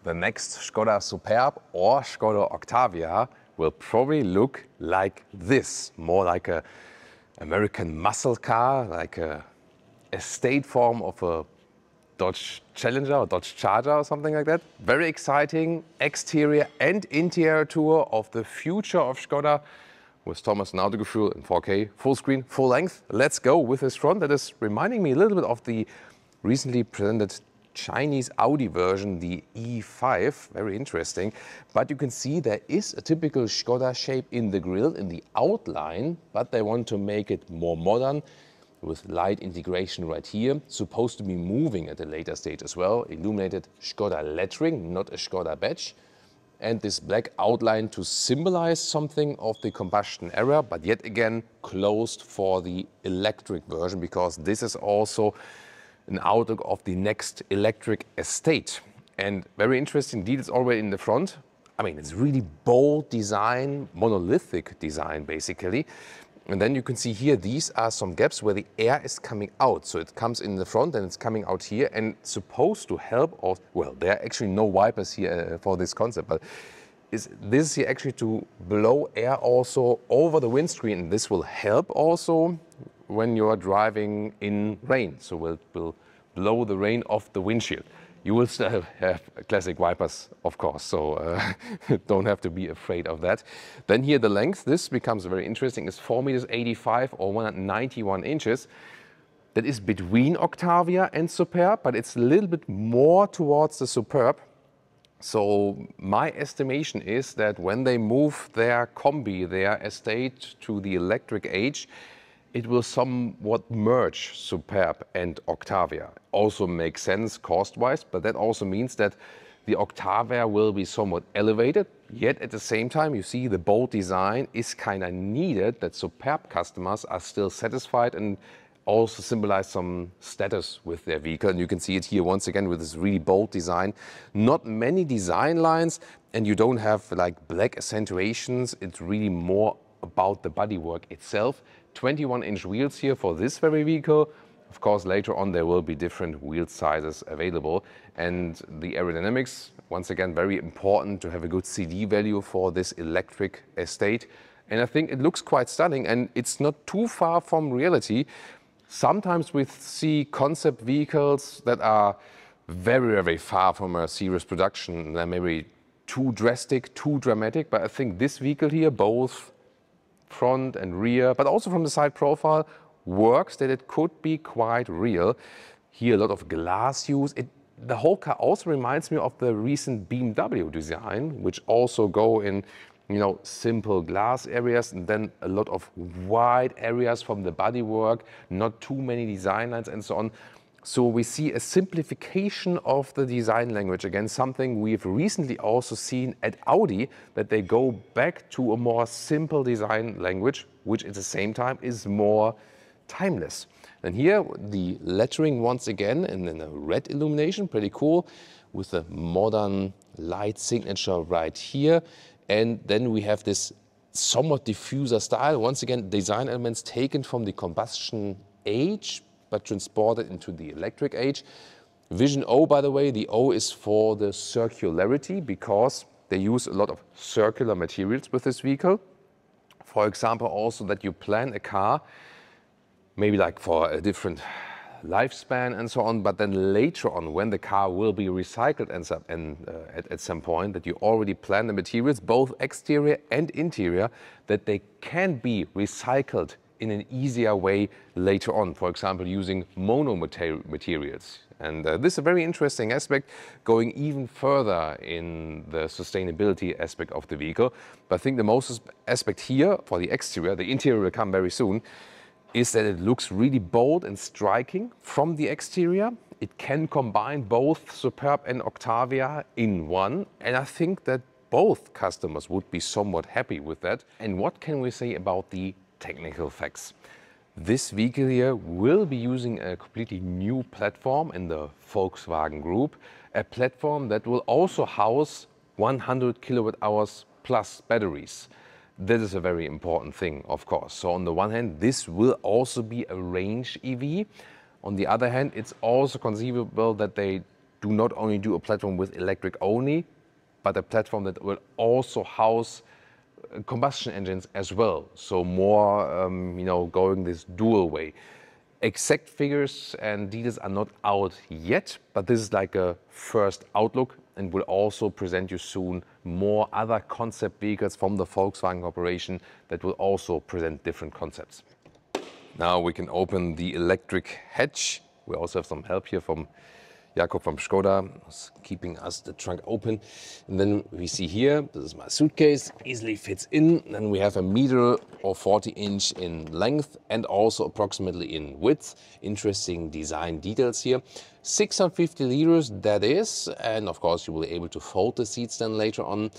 the next Skoda Superb or Skoda Octavia will probably look like this, more like a American muscle car, like a estate form of a Dodge Challenger or Dodge Charger or something like that. Very exciting exterior and interior tour of the future of Skoda with Thomas and Autogefühl in 4K, full screen, full length. Let's go with this front that is reminding me a little bit of the recently presented Chinese Audi version, the E5, very interesting. But you can see there is a typical Skoda shape in the grille, in the outline, but they want to make it more modern with light integration right here. Supposed to be moving at a later stage as well. Illuminated Skoda lettering, not a Skoda badge. And this black outline to symbolize something of the combustion era, but yet again closed for the electric version, because this is also an outlook of the next electric estate. And very interesting details already in the front. I mean, it's really bold design, monolithic design basically. And then you can see here, these are some gaps where the air is coming out. So it comes in the front and it's coming out here and supposed to help, or, well, there are actually no wipers here for this concept, but this is here actually to blow air also over the windscreen. And this will help also when you are driving in rain. So it will blow the rain off the windshield. You will still have classic wipers, of course, so don't have to be afraid of that. Then here the length, this becomes very interesting, is 4.85 meters or 191 inches. That is between Octavia and Superb, but it's a little bit more towards the Superb. So my estimation is that when they move their combi, their estate to the electric age, it will somewhat merge Superb and Octavia. Also makes sense cost-wise, but that also means that the Octavia will be somewhat elevated, yet at the same time you see the bold design is kind of needed, that Superb customers are still satisfied and also symbolize some status with their vehicle. And you can see it here once again with this really bold design. Not many design lines, and you don't have like black accentuations. It's really more about the bodywork itself. 21-inch wheels here for this very vehicle. Of course, later on there will be different wheel sizes available. And the aerodynamics, once again, very important to have a good CD value for this electric estate. And I think it looks quite stunning, and it's not too far from reality. Sometimes we see concept vehicles that are very, very far from a serious production. They're maybe too drastic, too dramatic, but I think this vehicle here, both front and rear, but also from the side profile, works that it could be quite real. Here a lot of glass use. The whole car also reminds me of the recent BMW design, which also go in, you know, simple glass areas and then a lot of wide areas from the bodywork, not too many design lines and so on. So we see a simplification of the design language. Again, something we've recently also seen at Audi, that they go back to a more simple design language, which at the same time is more timeless. And here the lettering once again in a red illumination, pretty cool, with a modern light signature right here. And then we have this somewhat diffuser style. Once again, design elements taken from the combustion age, but transported into the electric age. Vision O, by the way, the O is for the circularity, because they use a lot of circular materials with this vehicle. For example, also that you plan a car, maybe like for a different lifespan and so on, but then later on, when the car will be recycled at some point, that you already plan the materials, both exterior and interior, that they can be recycled in an easier way later on, for example, using mono materials. And this is a very interesting aspect, going even further in the sustainability aspect of the vehicle. But I think the most aspect here for the exterior, the interior will come very soon, is that it looks really bold and striking from the exterior. It can combine both Superb and Octavia in one. And I think that both customers would be somewhat happy with that. And what can we say about the technical facts? This vehicle here will be using a completely new platform in the Volkswagen Group, a platform that will also house 100 kilowatt hours plus batteries. That is a very important thing, of course. So on the one hand, this will also be a range EV. On the other hand, it's also conceivable that they do not only do a platform with electric only, but a platform that will also house combustion engines as well. So more, going this dual way. Exact figures and details are not out yet, but this is like a first outlook, and will also present you soon more other concept vehicles from the Volkswagen Corporation that will also present different concepts. Now we can open the electric hatch. We also have some help here from Jakob from Skoda, who's keeping us the trunk open. And then we see here, this is my suitcase, easily fits in. Then we have a meter or 40-inch in length and also approximately in width. Interesting design details here. 650 liters, that is. And of course, you will be able to fold the seats then later on.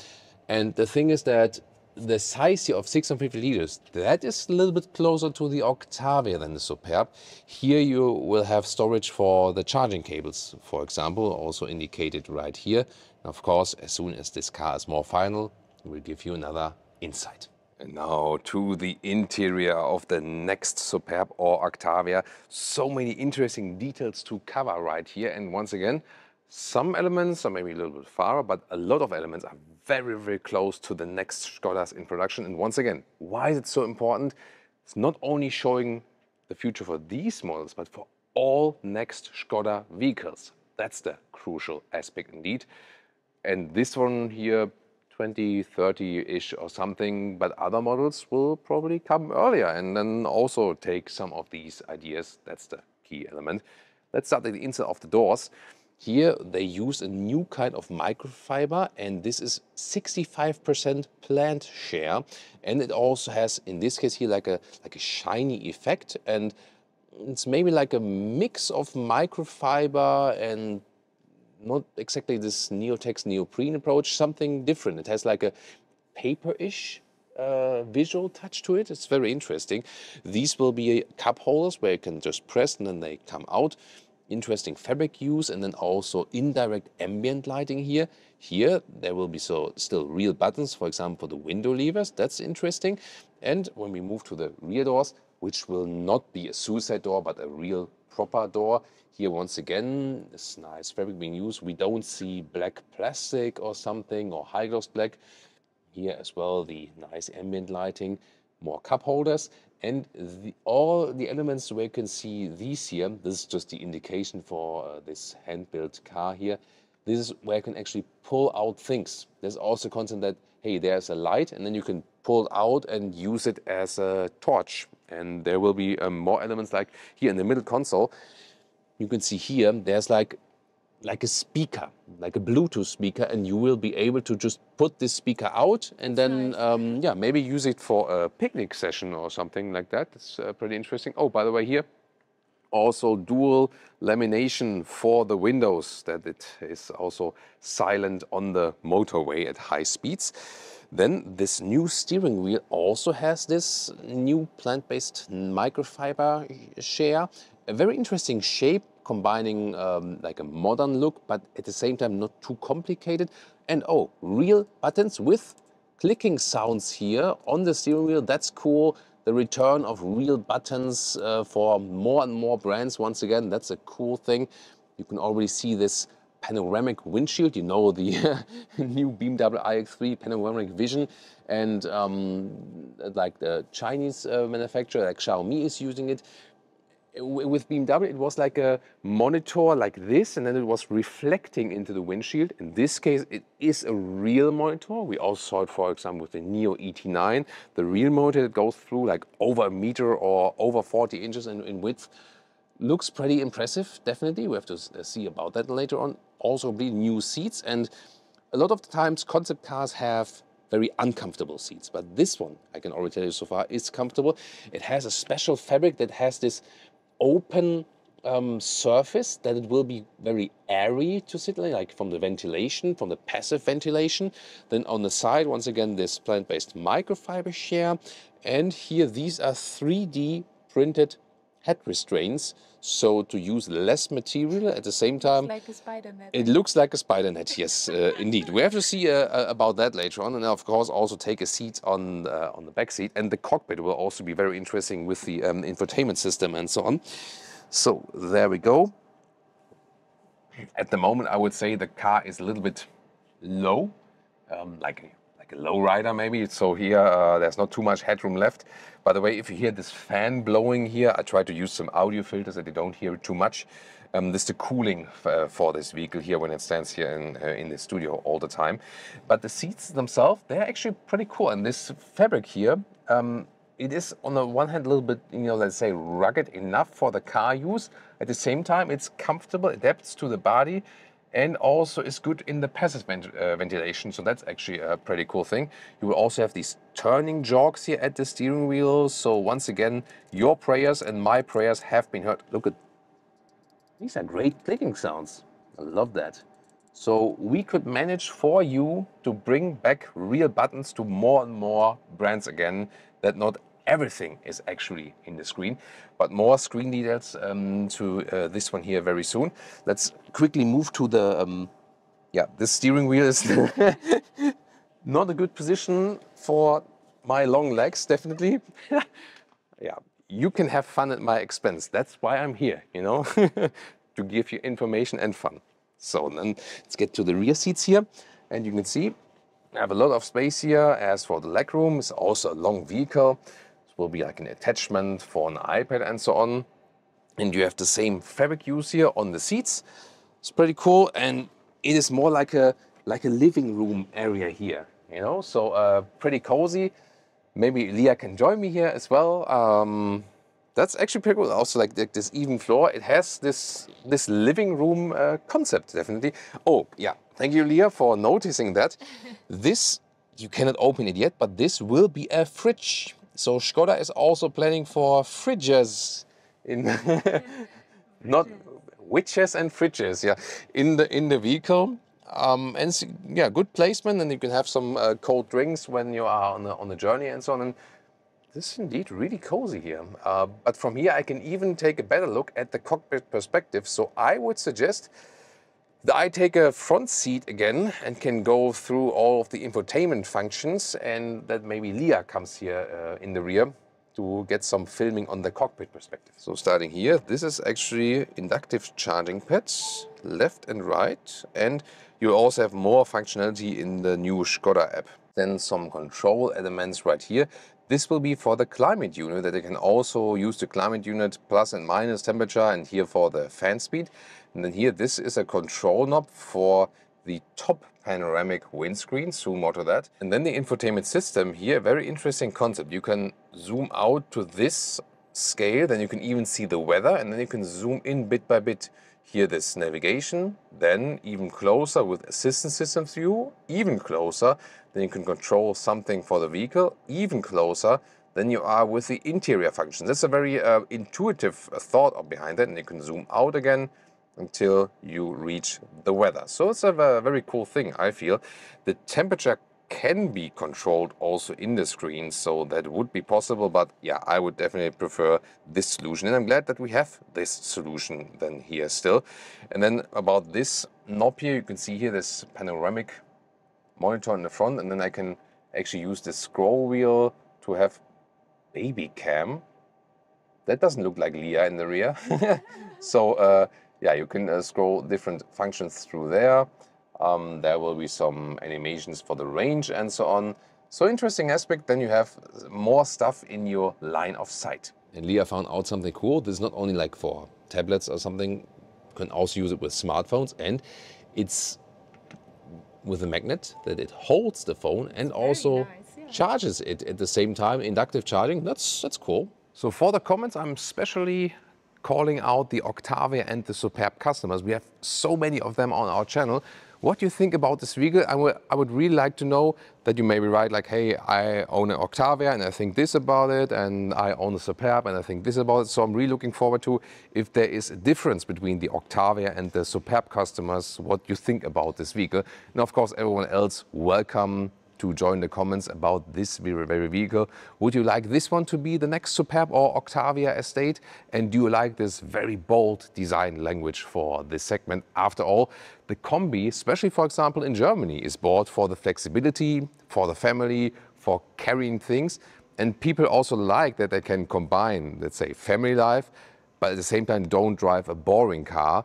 And the thing is that the size here of 650 liters, that is a little bit closer to the Octavia than the Superb. Here you will have storage for the charging cables, for example, also indicated right here. And of course, as soon as this car is more final, it will give you another insight. And now to the interior of the next Superb or Octavia. So many interesting details to cover right here. And once again, some elements are maybe a little bit far, but a lot of elements are very, very close to the next Skodas in production. And once again, why is it so important? It's not only showing the future for these models, but for all next Skoda vehicles. That's the crucial aspect indeed. And this one here, 2030-ish or something, but other models will probably come earlier and then also take some of these ideas. That's the key element. Let's start at the inside of the doors. Here they use a new kind of microfiber, and this is 65% plant share. And it also has, in this case here, like a shiny effect. And it's maybe like a mix of microfiber and not exactly this Neotex neoprene approach, something different. It has like a paper-ish visual touch to it. It's very interesting. These will be cup holders where you can just press and then they come out. Interesting fabric use, and then also indirect ambient lighting here. Here there will be still real buttons, for example, for the window levers. That's interesting. And when we move to the rear doors, which will not be a suicide door, but a real proper door, here once again, this nice fabric being used. We don't see black plastic or something, or high gloss black. Here as well, the nice ambient lighting, more cup holders. And all the elements where you can see these here, this is just the indication for this hand-built car here. This is where you can actually pull out things. There's also a concept that, hey, there's a light, and then you can pull it out and use it as a torch. And there will be more elements like here in the middle console. You can see here, there's like a speaker, like a Bluetooth speaker, and you will be able to just put this speaker out and then, nice. Maybe use it for a picnic session or something like that. It's pretty interesting. Oh, by the way, here also dual lamination for the windows, that it is also silent on the motorway at high speeds. Then this new steering wheel also has this new plant-based microfiber share. A very interesting shape, combining like a modern look, but at the same time not too complicated. And oh, real buttons with clicking sounds here on the steering wheel. That's cool. The return of real buttons for more and more brands. Once again, that's a cool thing. You can already see this panoramic windshield, the new BMW iX3 panoramic vision, and like the Chinese manufacturer, like Xiaomi, is using it. With BMW, it was like a monitor like this, and then it was reflecting into the windshield. In this case, it is a real monitor. We also saw it, for example, with the Neo ET9, the real monitor that goes through like over a meter or over 40 inches in width. Looks pretty impressive, definitely. We have to see about that later on. Also, be new seats, and a lot of the times concept cars have very uncomfortable seats, but this one, I can already tell you so far, is comfortable. It has a special fabric that has this open surface that it will be very airy to sit like from the ventilation, from the passive ventilation. Then on the side, once again, this plant-based microfiber share. And here, these are 3D printed head restraints, so to use less material at the same time. Looks like a spider net. It looks like a spider net, yes, indeed. We have to see about that later on, and of course also take a seat on the back seat. And the cockpit will also be very interesting with the infotainment system and so on. So there we go. At the moment, I would say the car is a little bit low, like a low rider maybe. So here there's not too much headroom left. By the way, if you hear this fan blowing here, I try to use some audio filters that you don't hear it too much. This is the cooling for this vehicle here when it stands here in the studio all the time. But the seats themselves, they're actually pretty cool. And this fabric here, it is on the one hand a little bit, let's say rugged enough for the car use. At the same time, it's comfortable, adapts to the body, and also is good in the passive ventilation. So that's actually a pretty cool thing. You will also have these turning jogs here at the steering wheel. So once again, your prayers and my prayers have been heard. Look at these are great clicking sounds. I love that. So we could manage for you to bring back real buttons to more and more brands again, that not everything is actually in the screen, but more screen details to this one here very soon. Let's quickly move to the, this steering wheel is not a good position for my long legs, definitely. Yeah, you can have fun at my expense. That's why I'm here, to give you information and fun. So then let's get to the rear seats here, and you can see I have a lot of space here. As for the legroom, it's also a long vehicle. Will be like an attachment for an iPad and so on. And you have the same fabric use here on the seats. It's pretty cool, and it is more like a living room area here, so pretty cozy. Maybe Leah can join me here as well. That's actually pretty cool. Also like this even floor. It has this living room concept, definitely. Oh yeah, thank you, Leah, for noticing that. This, you cannot open it yet, but this will be a fridge. So Skoda is also planning for fridges in not witches and fridges, in the vehicle. And good placement, and you can have some cold drinks when you are on the journey and so on. And this is indeed really cozy here. But from here I can even take a better look at the cockpit perspective. So I would suggest that I take a front seat again and can go through all of the infotainment functions, and that maybe Leah comes here in the rear to get some filming on the cockpit perspective. So starting here, this is actually inductive charging pads, left and right, and you also have more functionality in the new Skoda app. Then some control elements right here. This will be for the climate unit, that you can also use the climate unit plus and minus temperature, and here for the fan speed. And then here, this is a control knob for the top panoramic windscreen, zoom more to that. And then the infotainment system here, very interesting concept. You can zoom out to this scale, then you can even see the weather, and then you can zoom in bit by bit. Here this navigation, then even closer with assistance systems view, even closer, then you can control something for the vehicle, even closer than you are with the interior functions. That's a very intuitive thought behind it, and you can zoom out again until you reach the weather. So it's a very cool thing, I feel. The temperature can be controlled also in the screen, so that would be possible, but yeah, I would definitely prefer this solution, and I'm glad that we have this solution then here still. And then about this knob here, you can see here this panoramic monitor in the front, and then I can actually use this scroll wheel to have baby cam. That doesn't look like Leah in the rear. So yeah, you can scroll different functions through there. There will be some animations for the range and so on. So interesting aspect, then you have more stuff in your line of sight. And Leah found out something cool. This is not only like for tablets or something, you can also use it with smartphones, and it's with a magnet that it holds the phone and also charges it at the same time, inductive charging. That's cool. So for the comments, I'm especially calling out the Octavia and the Superb customers. We have so many of them on our channel. What do you think about this vehicle? I would really like to know that you maybe write like, hey, I own an Octavia and I think this about it, and I own a Superb and I think this about it. So I'm really looking forward to if there is a difference between the Octavia and the Superb customers, what you think about this vehicle. And of course, everyone else, welcome to join the comments about this very vehicle. Would you like this one to be the next Superb or Octavia estate? And do you like this very bold design language for this segment? After all, the Combi, especially for example in Germany, is bought for the flexibility, for the family, for carrying things. And people also like that they can combine, let's say, family life, but at the same time don't drive a boring car.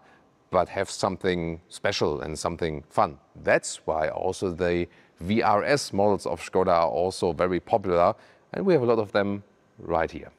but have something special and something fun. That's why also the VRS models of Skoda are also very popular, and we have a lot of them right here.